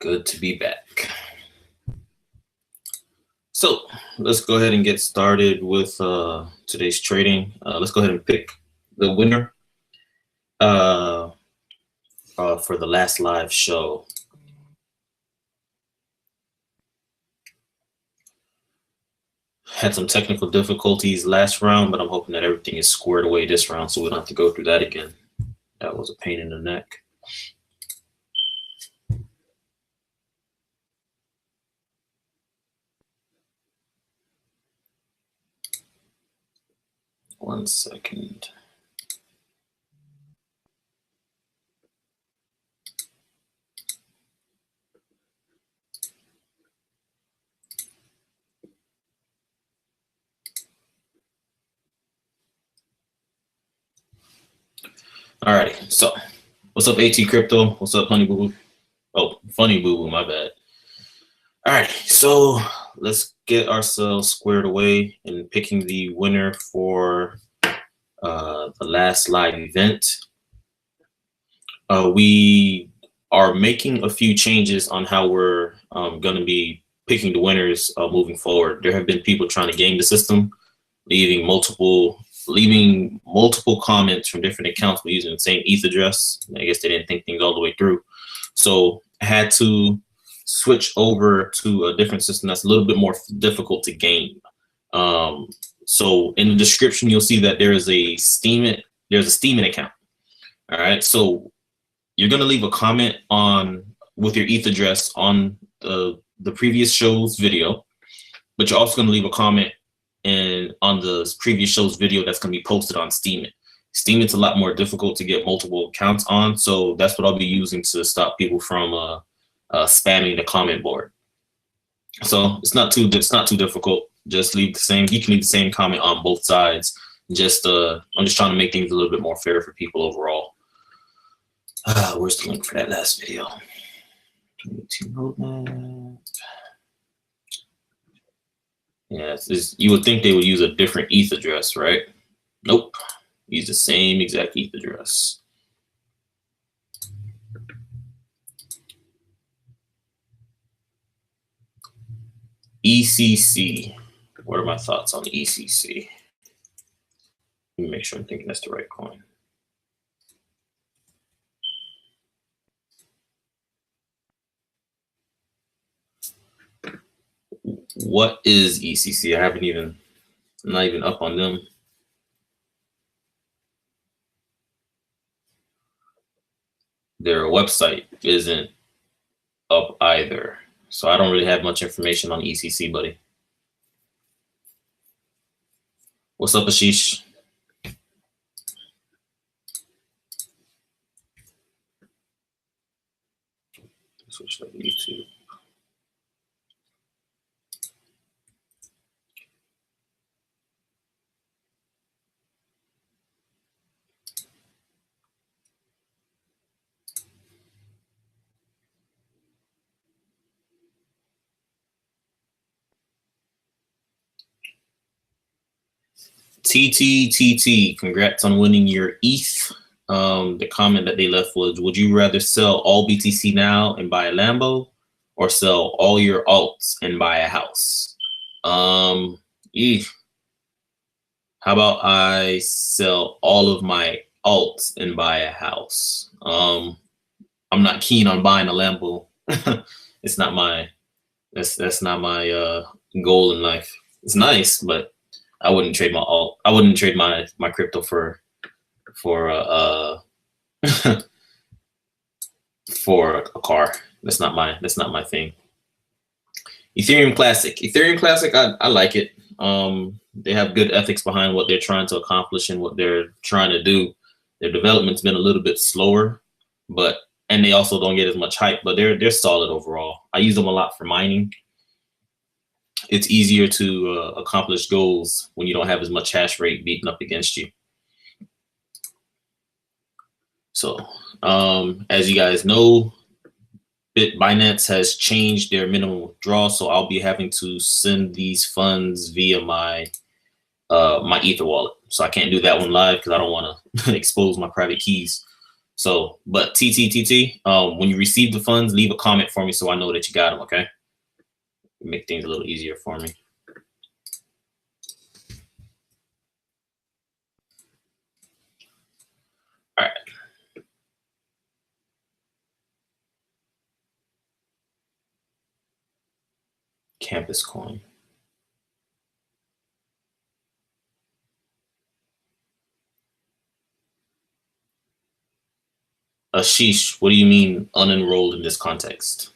Good to be back. So let's go ahead and get started with today's trading. Let's go ahead and pick the winner for the last live show. Had some technical difficulties last round, but I'm hoping that everything is squared away this round so we don't have to go through that again. That was a pain in the neck. One second. Alrighty, so what's up, AT Crypto? What's up, Honey Boo Boo? Oh, Funny Boo Boo, my bad. Alright, so let's get ourselves squared away in picking the winner for the last live event. We are making a few changes on how we're going to be picking the winners moving forward. There have been people trying to game the system, leaving multiple comments from different accounts but using the same ETH address. I guess they didn't think things all the way through. So I had to switch over to a different system that's a little bit more difficult to game. So in the description, you'll see that there's a Steemit account. All right, so you're gonna leave a comment with your ETH address on the previous show's video, but you're also gonna leave a comment on the previous show's video that's gonna be posted on Steemit. Steemit's a lot more difficult to get multiple accounts on, so that's what I'll be using to stop people from spamming the comment board. So it's not too difficult. Just leave the same. You can leave the same comment on both sides. I'm just trying to make things a little bit more fair for people overall. Where's the link for that last video? 22 roadmap. Yeah, you would think they would use a different ETH address, right? Nope. Use the same exact ETH address. ECC. What are my thoughts on ECC? Let me make sure I'm thinking that's the right coin. What is ECC? I'm not even up on them. Their website isn't up either. So I don't really have much information on ECC, buddy. What's up, Ashish? Switch to YouTube. TTTT, congrats on winning your ETH. The comment that they left was, would you rather sell all BTC now and buy a Lambo, or sell all your alts and buy a house? How about I sell all of my alts and buy a house? I'm not keen on buying a Lambo. It's not my that's not my goal in life. It's nice, but I wouldn't trade my alt. I wouldn't trade my crypto for for a car. That's not my thing. Ethereum Classic. I like it. They have good ethics behind what they're trying to accomplish and what they're trying to do. Their development's been a little bit slower, and they also don't get as much hype, but they're solid overall. I use them a lot for mining. It's easier to accomplish goals when you don't have as much hash rate beating up against you. So, as you guys know, Binance has changed their minimum withdrawal, so I'll be having to send these funds via my Ether wallet. So I can't do that one live because I don't want to expose my private keys. So, but TTTT, when you receive the funds, leave a comment for me so I know that you got them. Okay, make things a little easier for me. All right. Campus Coin. Ashish, what do you mean unenrolled in this context?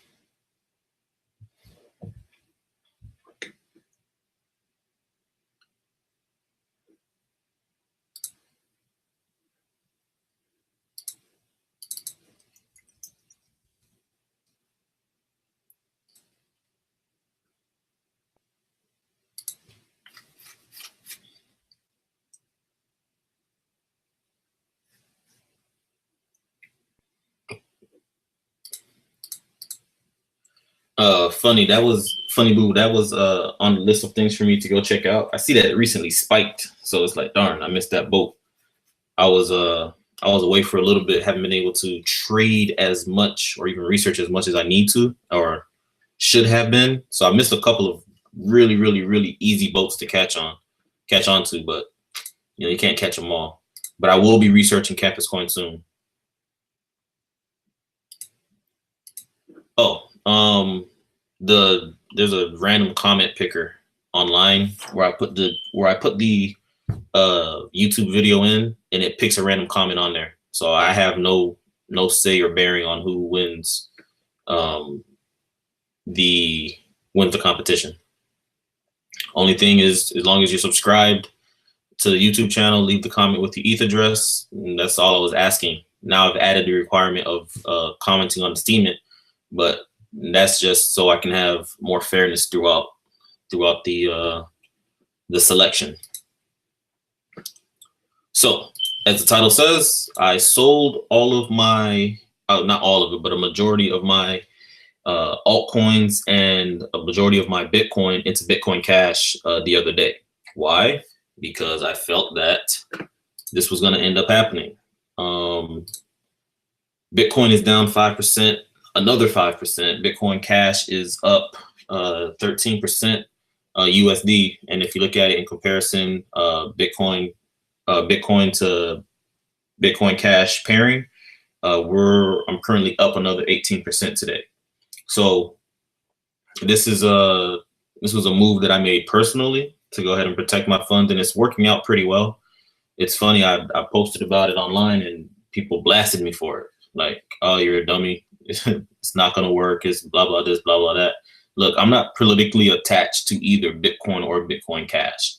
Funny, that was funny, boo. That was on the list of things for me to go check out. I see that it recently spiked, so it's like, darn, I missed that boat. I was away for a little bit, haven't been able to trade as much or even research as much as I need to or should have been. So I missed a couple of really, really, really easy boats to catch on to, but you know, you can't catch them all. But I will be researching Campus Coin soon. Oh, there's a random comment picker online where I put the YouTube video in, and it picks a random comment on there. So I have no say or bearing on who wins the competition. Only thing is, as long as you're subscribed to the YouTube channel, leave the comment with your ETH address. And that's all I was asking. Now I've added the requirement of commenting on the Steemit, but that's just so I can have more fairness throughout the selection. So, as the title says, I sold all of my, not all of it, but a majority of my altcoins and a majority of my Bitcoin into Bitcoin Cash the other day. Why? Because I felt that this was going to end up happening. Bitcoin is down 5%, another 5%. Bitcoin Cash is up 13% USD. And if you look at it in comparison, Bitcoin to Bitcoin Cash pairing, I'm currently up another 18% today. So this was a move that I made personally to go ahead and protect my funds, and it's working out pretty well. It's funny, I posted about it online and people blasted me for it. Like, oh, you're a dummy. It's not gonna work. It's blah, blah, this, blah, blah, that. Look, I'm not politically attached to either Bitcoin or Bitcoin Cash.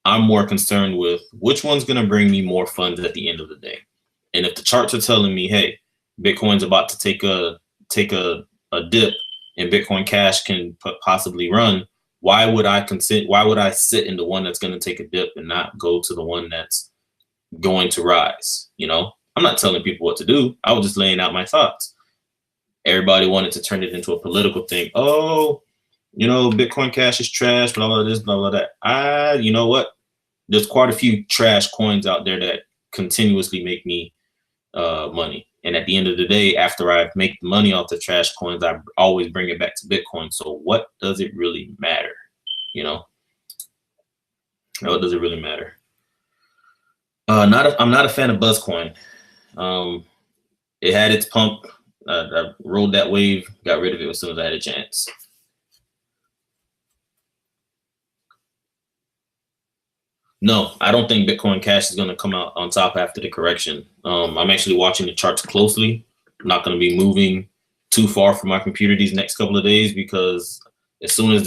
I'm more concerned with which one's gonna bring me more funds at the end of the day. And if the charts are telling me, hey, Bitcoin's about to take a dip and Bitcoin Cash can possibly run, why would I sit in the one that's going to take a dip and not go to the one that's going to rise? You know, I'm not telling people what to do. I was just laying out my thoughts. Everybody wanted to turn it into a political thing. Oh, you know, Bitcoin Cash is trash, blah, blah, this, blah, blah, that. You know what? There's quite a few trash coins out there that continuously make me money. And at the end of the day, after I make the money off the trash coins, I always bring it back to Bitcoin. So what does it really matter? You know, what does it really matter? I'm not a fan of Buzzcoin. It had its pump. I rode that wave, got rid of it as soon as I had a chance. No, I don't think Bitcoin Cash is going to come out on top after the correction. I'm actually watching the charts closely. I'm not going to be moving too far from my computer these next couple of days, because as soon as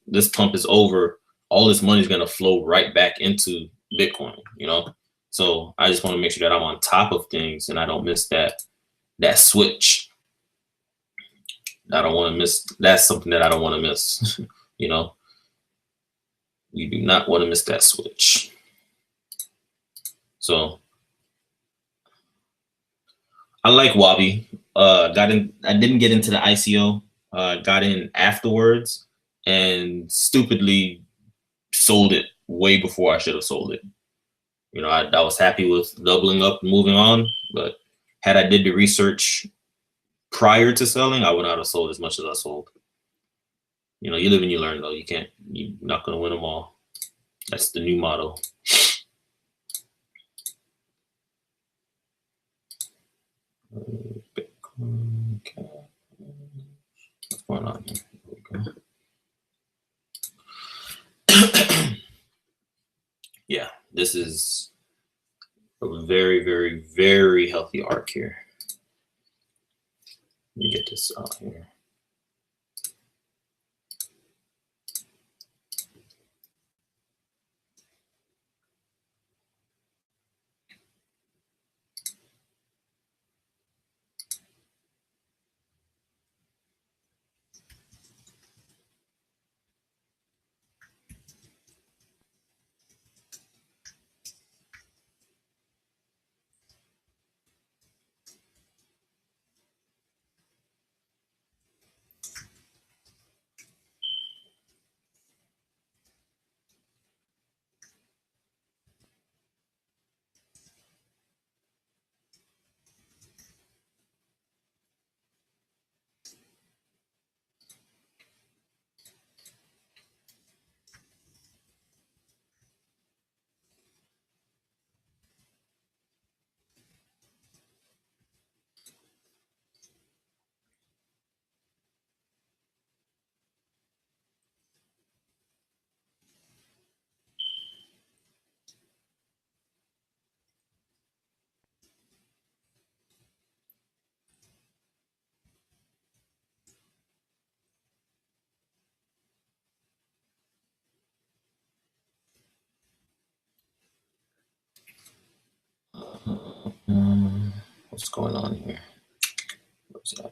this pump is over, all this money is going to flow right back into Bitcoin, you know? So I just want to make sure that I'm on top of things and I don't miss that switch. I don't want to miss. That's something that I don't want to miss, you know? You do not want to miss that switch. So I like Wabi. I didn't get into the ICO. Got in afterwards and stupidly sold it way before I should have sold it. You know, I was happy with doubling up and moving on, but Had I did the research prior to selling, I would not have sold as much as I sold. You know, you live and you learn, though. You're not going to win them all. That's the new motto. Bitcoin, what's going on here? Yeah, this is a very, very, very healthy arc here. Let me get this out here. What's going on here? Where's that?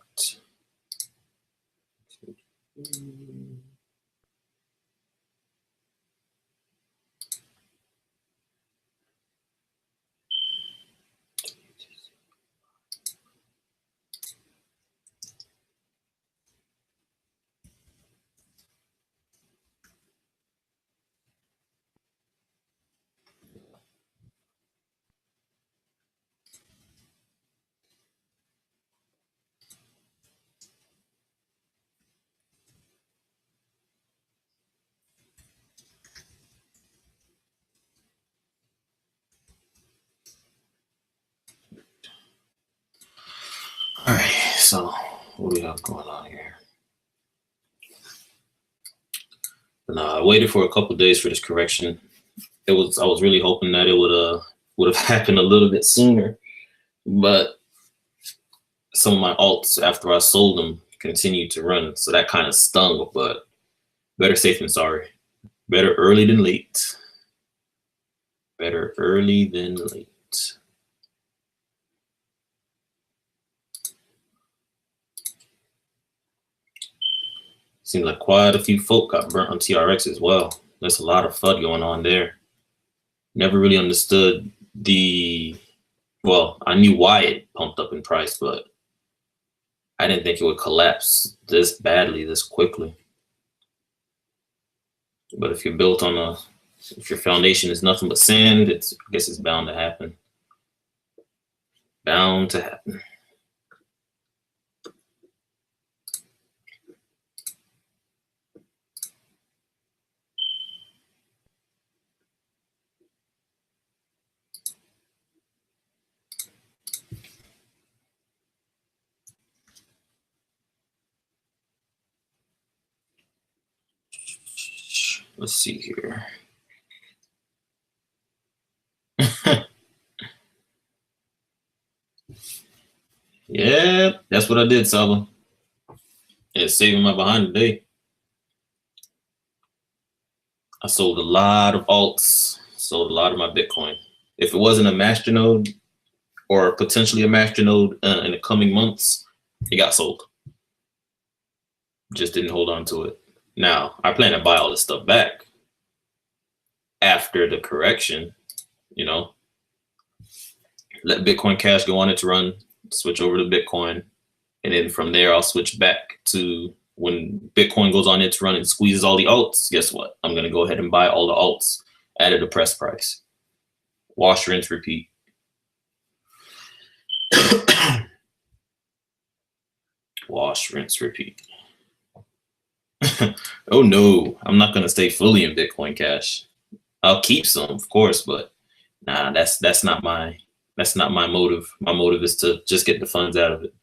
All right, so what do we have going on here? I waited for a couple days for this correction. I was really hoping that it would have happened a little bit sooner, but some of my alts after I sold them continued to run, so that kind of stung. But better safe than sorry. Better early than late. Better early than late. Seems like quite a few folk got burnt on TRX as well. There's a lot of FUD going on there. Never really understood well, I knew why it pumped up in price, but I didn't think it would collapse this badly, this quickly. But if you're built on if your foundation is nothing but sand, I guess it's bound to happen. Bound to happen. Let's see here. Yeah, that's what I did, Saba. It's saving my behind today. I sold a lot of alts, sold a lot of my Bitcoin. If it wasn't a masternode or potentially a masternode in the coming months, it got sold. Just didn't hold on to it. Now, I plan to buy all this stuff back after the correction, you know. Let Bitcoin Cash go on its run, switch over to Bitcoin, and then from there I'll switch back to when Bitcoin goes on its run and squeezes all the alts. Guess what? I'm going to go ahead and buy all the alts at a depressed price. Wash, rinse, repeat. Wash, rinse, repeat. Oh no, I'm not gonna stay fully in Bitcoin Cash. I'll keep some, of course, but nah, that's not my motive. My motive is to just get the funds out of it.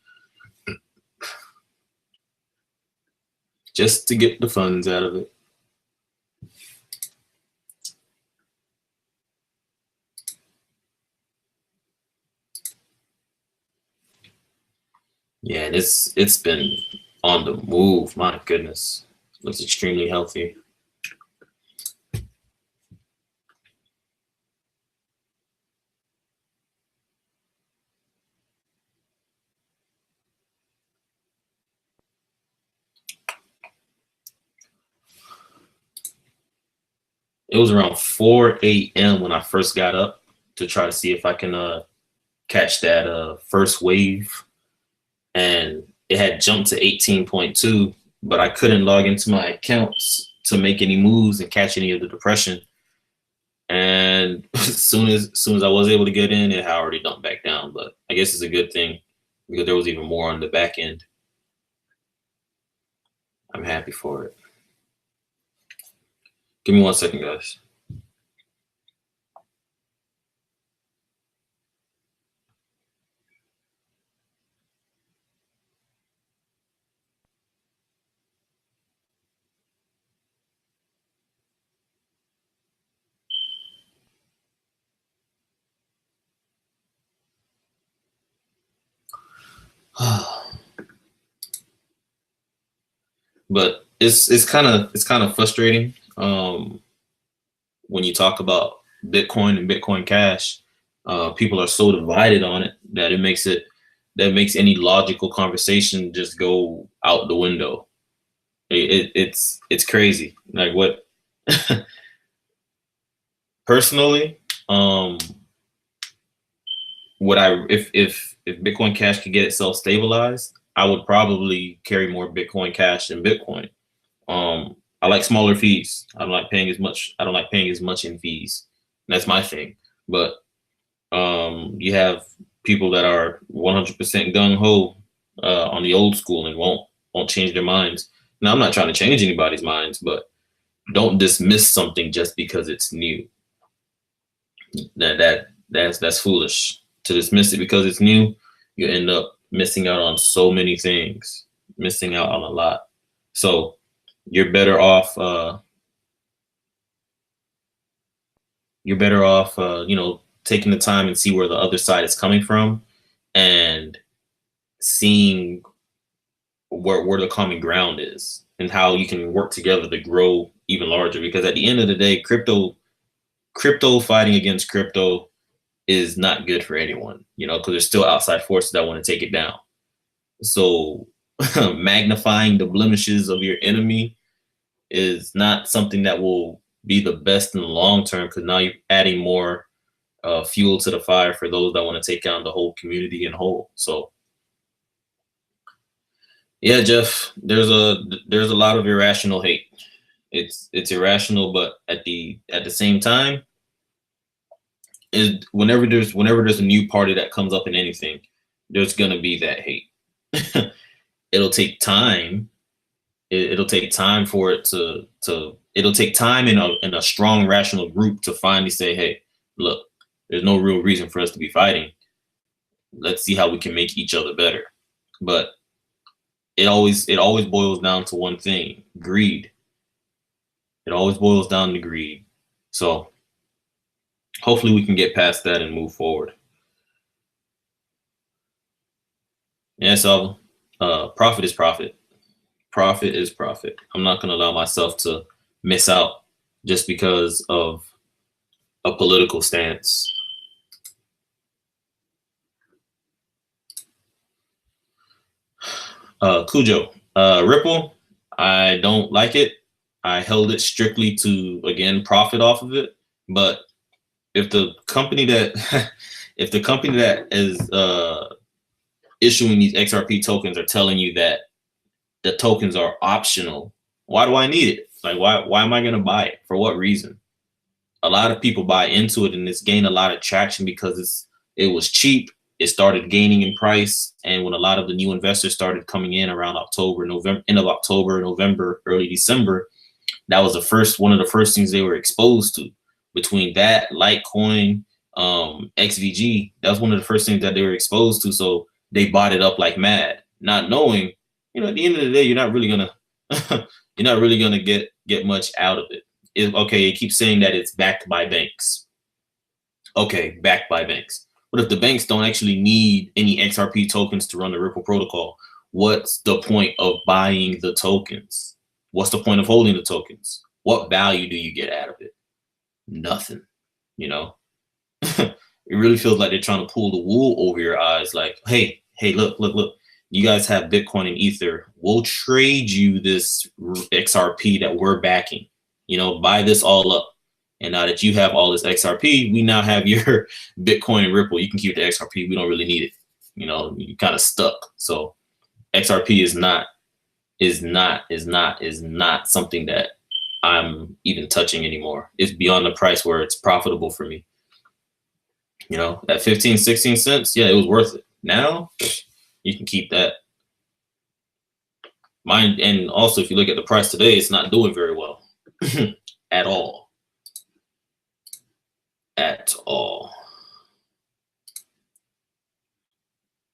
Just to get the funds out of it. Yeah, it's been on the move. My goodness, looks extremely healthy. It was around 4 a.m. when I first got up to try to see if I can catch that first wave, and it had jumped to 18.2, but I couldn't log into my accounts to make any moves and catch any of the depression. And as soon as I was able to get in, it had already dumped back down. But I guess it's a good thing because there was even more on the back end. I'm happy for it. Give me 1 second, guys. But it's kind of frustrating when you talk about Bitcoin and Bitcoin Cash. People are so divided on it that that makes any logical conversation just go out the window. It's crazy. Like what personally, what I if Bitcoin Cash could get itself stabilized, I would probably carry more Bitcoin Cash than Bitcoin. I like smaller fees. I don't like paying as much. I don't like paying as much in fees. That's my thing. But you have people that are 100% gung ho on the old school and won't change their minds. Now, I'm not trying to change anybody's minds, but don't dismiss something just because it's new. That's foolish. To dismiss it because it's new, you end up missing out on so many things, missing out on a lot. So you're better off. You're better off, taking the time and see where the other side is coming from, and seeing where the common ground is and how you can work together to grow even larger. Because at the end of the day, crypto fighting against crypto is not good for anyone, because there's still outside forces that want to take it down. So magnifying the blemishes of your enemy is not something that will be the best in the long term, because now you're adding more fuel to the fire for those that want to take down the whole community in whole. So yeah, Jeff, there's a lot of irrational hate. It's irrational, but at the same time, whenever there's a new party that comes up in anything, there's gonna be that hate. It'll take time. It'll take time for it to it'll take time in a strong rational group to finally say, hey, look, there's no real reason for us to be fighting. Let's see how we can make each other better. But it always boils down to one thing: greed. It always boils down to greed. So hopefully we can get past that and move forward. Yeah, so profit is profit. Profit is profit. I'm not going to allow myself to miss out just because of a political stance. Cujo, Ripple, I don't like it. I held it strictly to, again, profit off of it. But if the company that if the company that is issuing these XRP tokens are telling you that the tokens are optional, why do I need it? Like, why am I going to buy it? For what reason? A lot of people buy into it, and it's gained a lot of traction because it was cheap. it started gaining in price. And when a lot of the new investors started coming in around October, November, end of October, November, early December, that was one of the first things they were exposed to. Between that, Litecoin, XVG, that was one of the first things that they were exposed to. So they bought it up like mad, not knowing, at the end of the day, you're not really gonna get much out of it. Okay, it keeps saying that it's backed by banks. Okay, backed by banks. But if the banks don't actually need any XRP tokens to run the Ripple protocol, what's the point of buying the tokens? What's the point of holding the tokens? What value do you get out of it? Nothing, It really feels like they're trying to pull the wool over your eyes. Like, hey, look. You guys have Bitcoin and Ether. We'll trade you this XRP that we're backing. Buy this all up. And now that you have all this XRP, we now have your Bitcoin and Ripple. You can keep the XRP. We don't really need it. You're kind of stuck. So XRP is not something that I'm even touching anymore. It's beyond the price where it's profitable for me. At 15, 16 cents, yeah, it was worth it. Now you can keep that. And also, if you look at the price today, it's not doing very well at all. At all.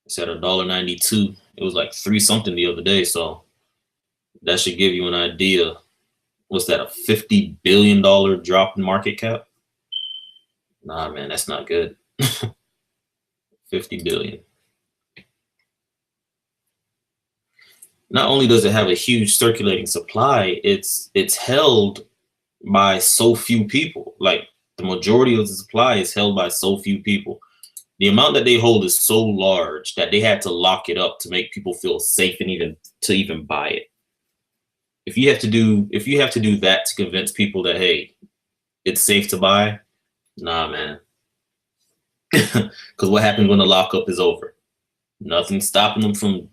It's at $1.92. It was like 3 something the other day. So that should give you an idea. What's that, a $50 billion drop in market cap? Nah, man, that's not good. 50 billion. Not only does it have a huge circulating supply, it's held by so few people. Like, the majority of the supply is held by so few people. The amount that they hold is so large that they had to lock it up to make people feel safe and even buy it. If you have to do that to convince people that, hey, it's safe to buy, nah, man. Because what happens when the lockup is over? Nothing's stopping them from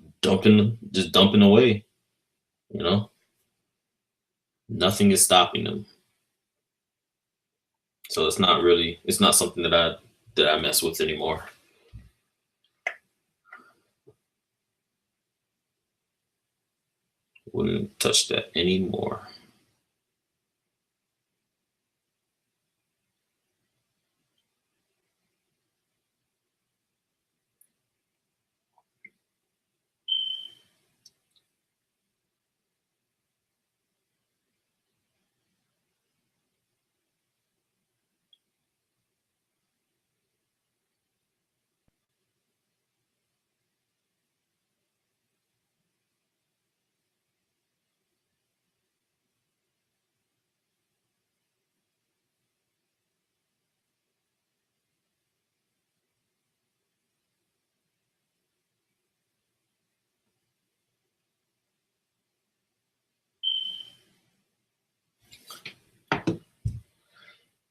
just dumping away. Nothing is stopping them. So it's not something that I mess with anymore. Wouldn't touch that anymore.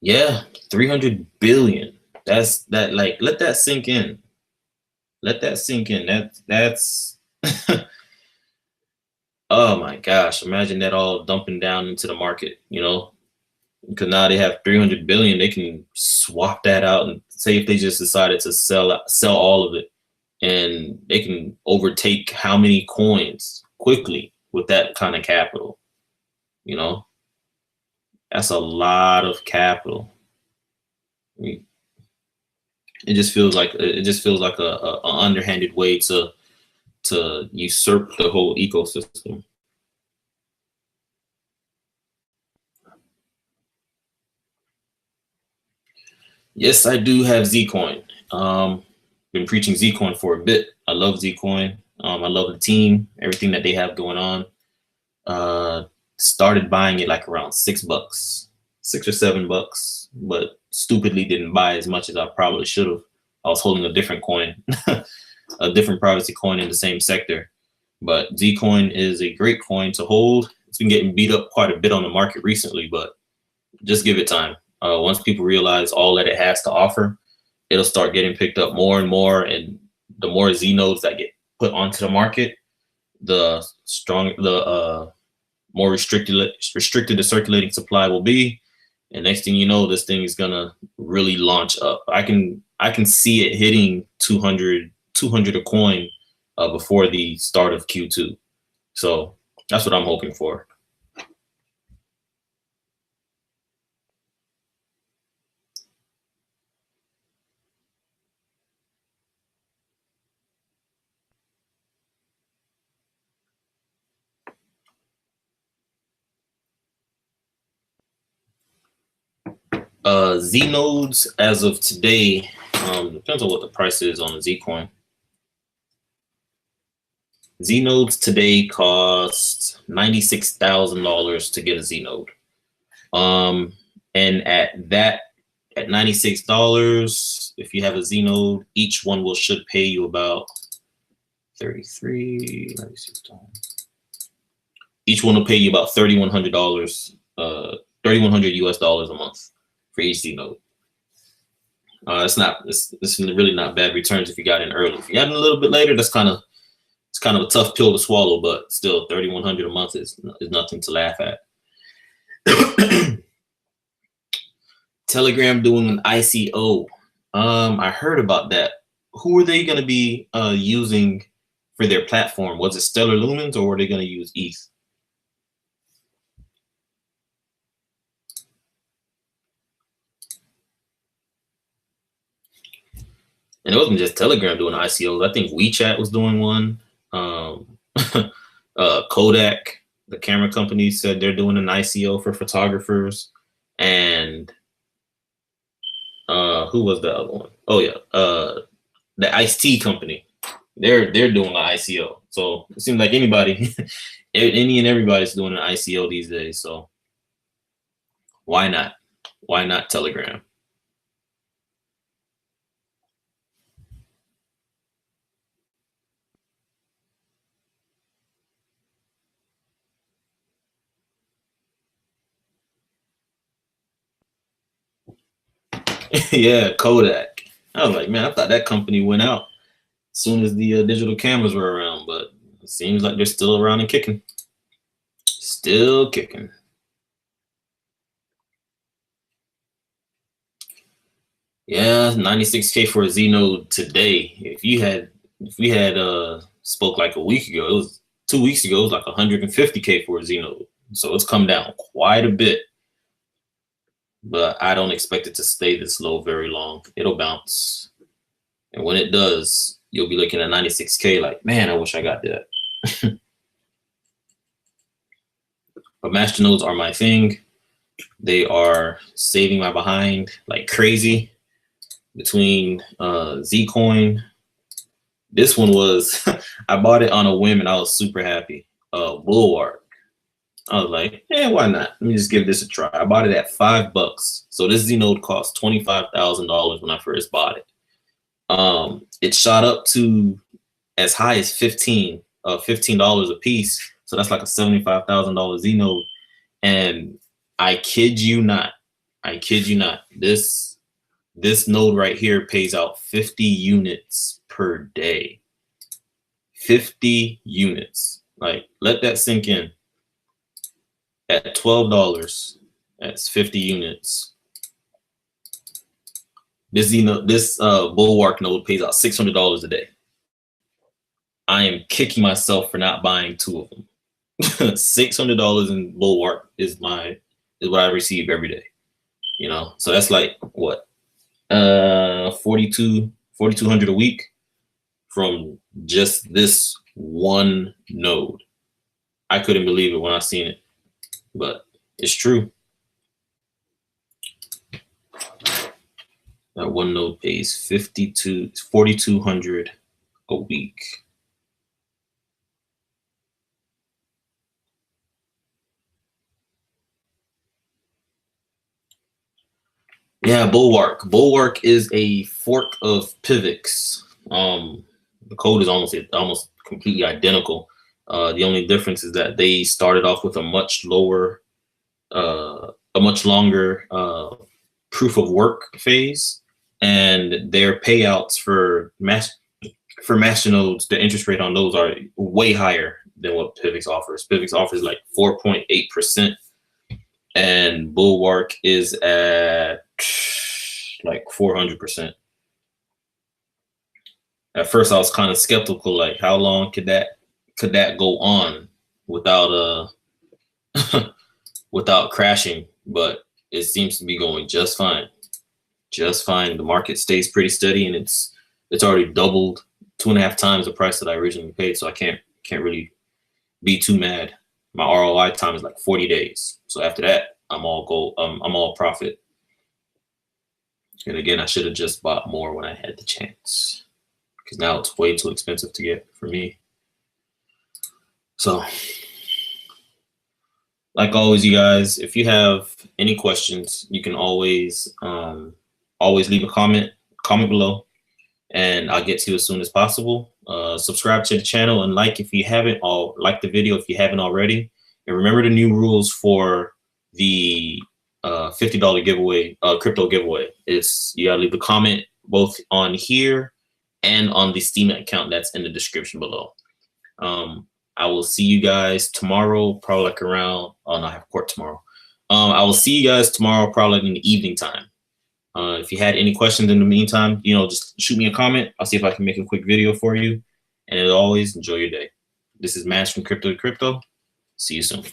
Yeah, 300 billion. Let that sink in. Let that sink in. That's oh my gosh, imagine that all dumping down into the market, because now they have 300 billion. They can swap that out, and say if they just decided to sell all of it, and they can overtake how many coins quickly with that kind of capital. That's a lot of capital. It just feels like a underhanded way to usurp the whole ecosystem. Yes, I do have Zcoin. Been preaching Zcoin for a bit. I love Zcoin. I love the team, everything that they have going on. Started buying it like around $6, $6 or $7, but stupidly didn't buy as much as I probably should have. I was holding a different coin, a different privacy coin in the same sector. But Zcoin is a great coin to hold. It's been getting beat up quite a bit on the market recently, but just give it time. Once people realize all that it has to offer, it'll start getting picked up more and more. And the more Z nodes that get put onto the market, the more restricted the circulating supply will be, And next thing you know, this thing is gonna really launch up. I can see it hitting 200 a coin before the start of Q2. So that's what I'm hoping for. Z nodes as of today, depends on what the price is on the Z coin. Z nodes today cost $96,000 to get a Z node. And at $96, if you have a Z node, each one should pay you about 96 times. Each one will pay you about $3,100, $3,100 US dollars a month for each Z node. It's really not bad returns if you got in early. If you got in a little bit later, it's kind of a tough pill to swallow, but still $3,100 a month is nothing to laugh at. Telegram doing an ICO. I heard about that. Who are they going to be using for their platform? Was it Stellar Lumens, or were they going to use ETH? And it wasn't just Telegram doing ICOs. I think WeChat was doing one. Kodak, the camera company, said they're doing an ICO for photographers. And who was the other one? Oh yeah, the Ice-T company. They're doing an ICO. So it seems like anybody, any and everybody's doing an ICO these days. So why not? Why not Telegram? Yeah, Kodak. I was like, man, I thought that company went out as soon as the digital cameras were around, but it seems like they're still around and kicking. Still kicking. Yeah, 96K for a Z node today. If we had spoke like a week ago, it was 2 weeks ago, it was like 150K for a Z node. So it's come down quite a bit. But I don't expect it to stay this low very long. It'll bounce. And when it does, you'll be looking at 96K like, man, I wish I got that. But masternodes are my thing. They are saving my behind like crazy. Between Zcoin, this one was, I bought it on a whim and I was super happy. Bulwark. I was like, yeah, why not? Let me just give this a try. I bought it at $5. So this Z node cost $25,000 when I first bought it. It shot up to as high as $15 a piece. So that's like a $75,000 Z node. And I kid you not, this node right here pays out 50 units per day. 50 units. Like, let that sink in. At $12, that's 50 units. This Bulwark node pays out $600 a day. I am kicking myself for not buying two of them. $600 in Bulwark is what I receive every day. You know, so that's like what, 4,200 a week from just this one node. I couldn't believe it when I seen it, but it's true. That one node pays 4,200 a week. Yeah, Bulwark. Bulwark is a fork of Pivx. The code is almost completely identical. The only difference is that they started off with a much longer proof of work phase, and their payouts for masternodes, the interest rate on those are way higher than what Pivx offers. Pivx offers like 4.8%, and Bulwark is at like 400%. At first, I was kind of skeptical, like how long could that go on without without crashing? But it seems to be going just fine, just fine. The market stays pretty steady, and it's already doubled 2.5 times the price that I originally paid. So I can't really be too mad. My ROI time is like 40 days. So after that, I'm all profit. And again, I should have just bought more when I had the chance, because now it's way too expensive to get for me. So, like always, you guys, if you have any questions, you can always leave a comment below, and I'll get to you as soon as possible. Subscribe to the channel and like if you haven't, or like the video if you haven't already. And remember the new rules for the $50 giveaway, crypto giveaway. It's you gotta leave a comment both on here and on the Steam account that's in the description below. I will see you guys tomorrow, probably like around, oh no, I have court tomorrow. I will see you guys tomorrow, probably in the evening time. If you had any questions in the meantime, just shoot me a comment. I'll see if I can make a quick video for you. And as always, enjoy your day. This is Mans from Crypto to Crypto. See you soon.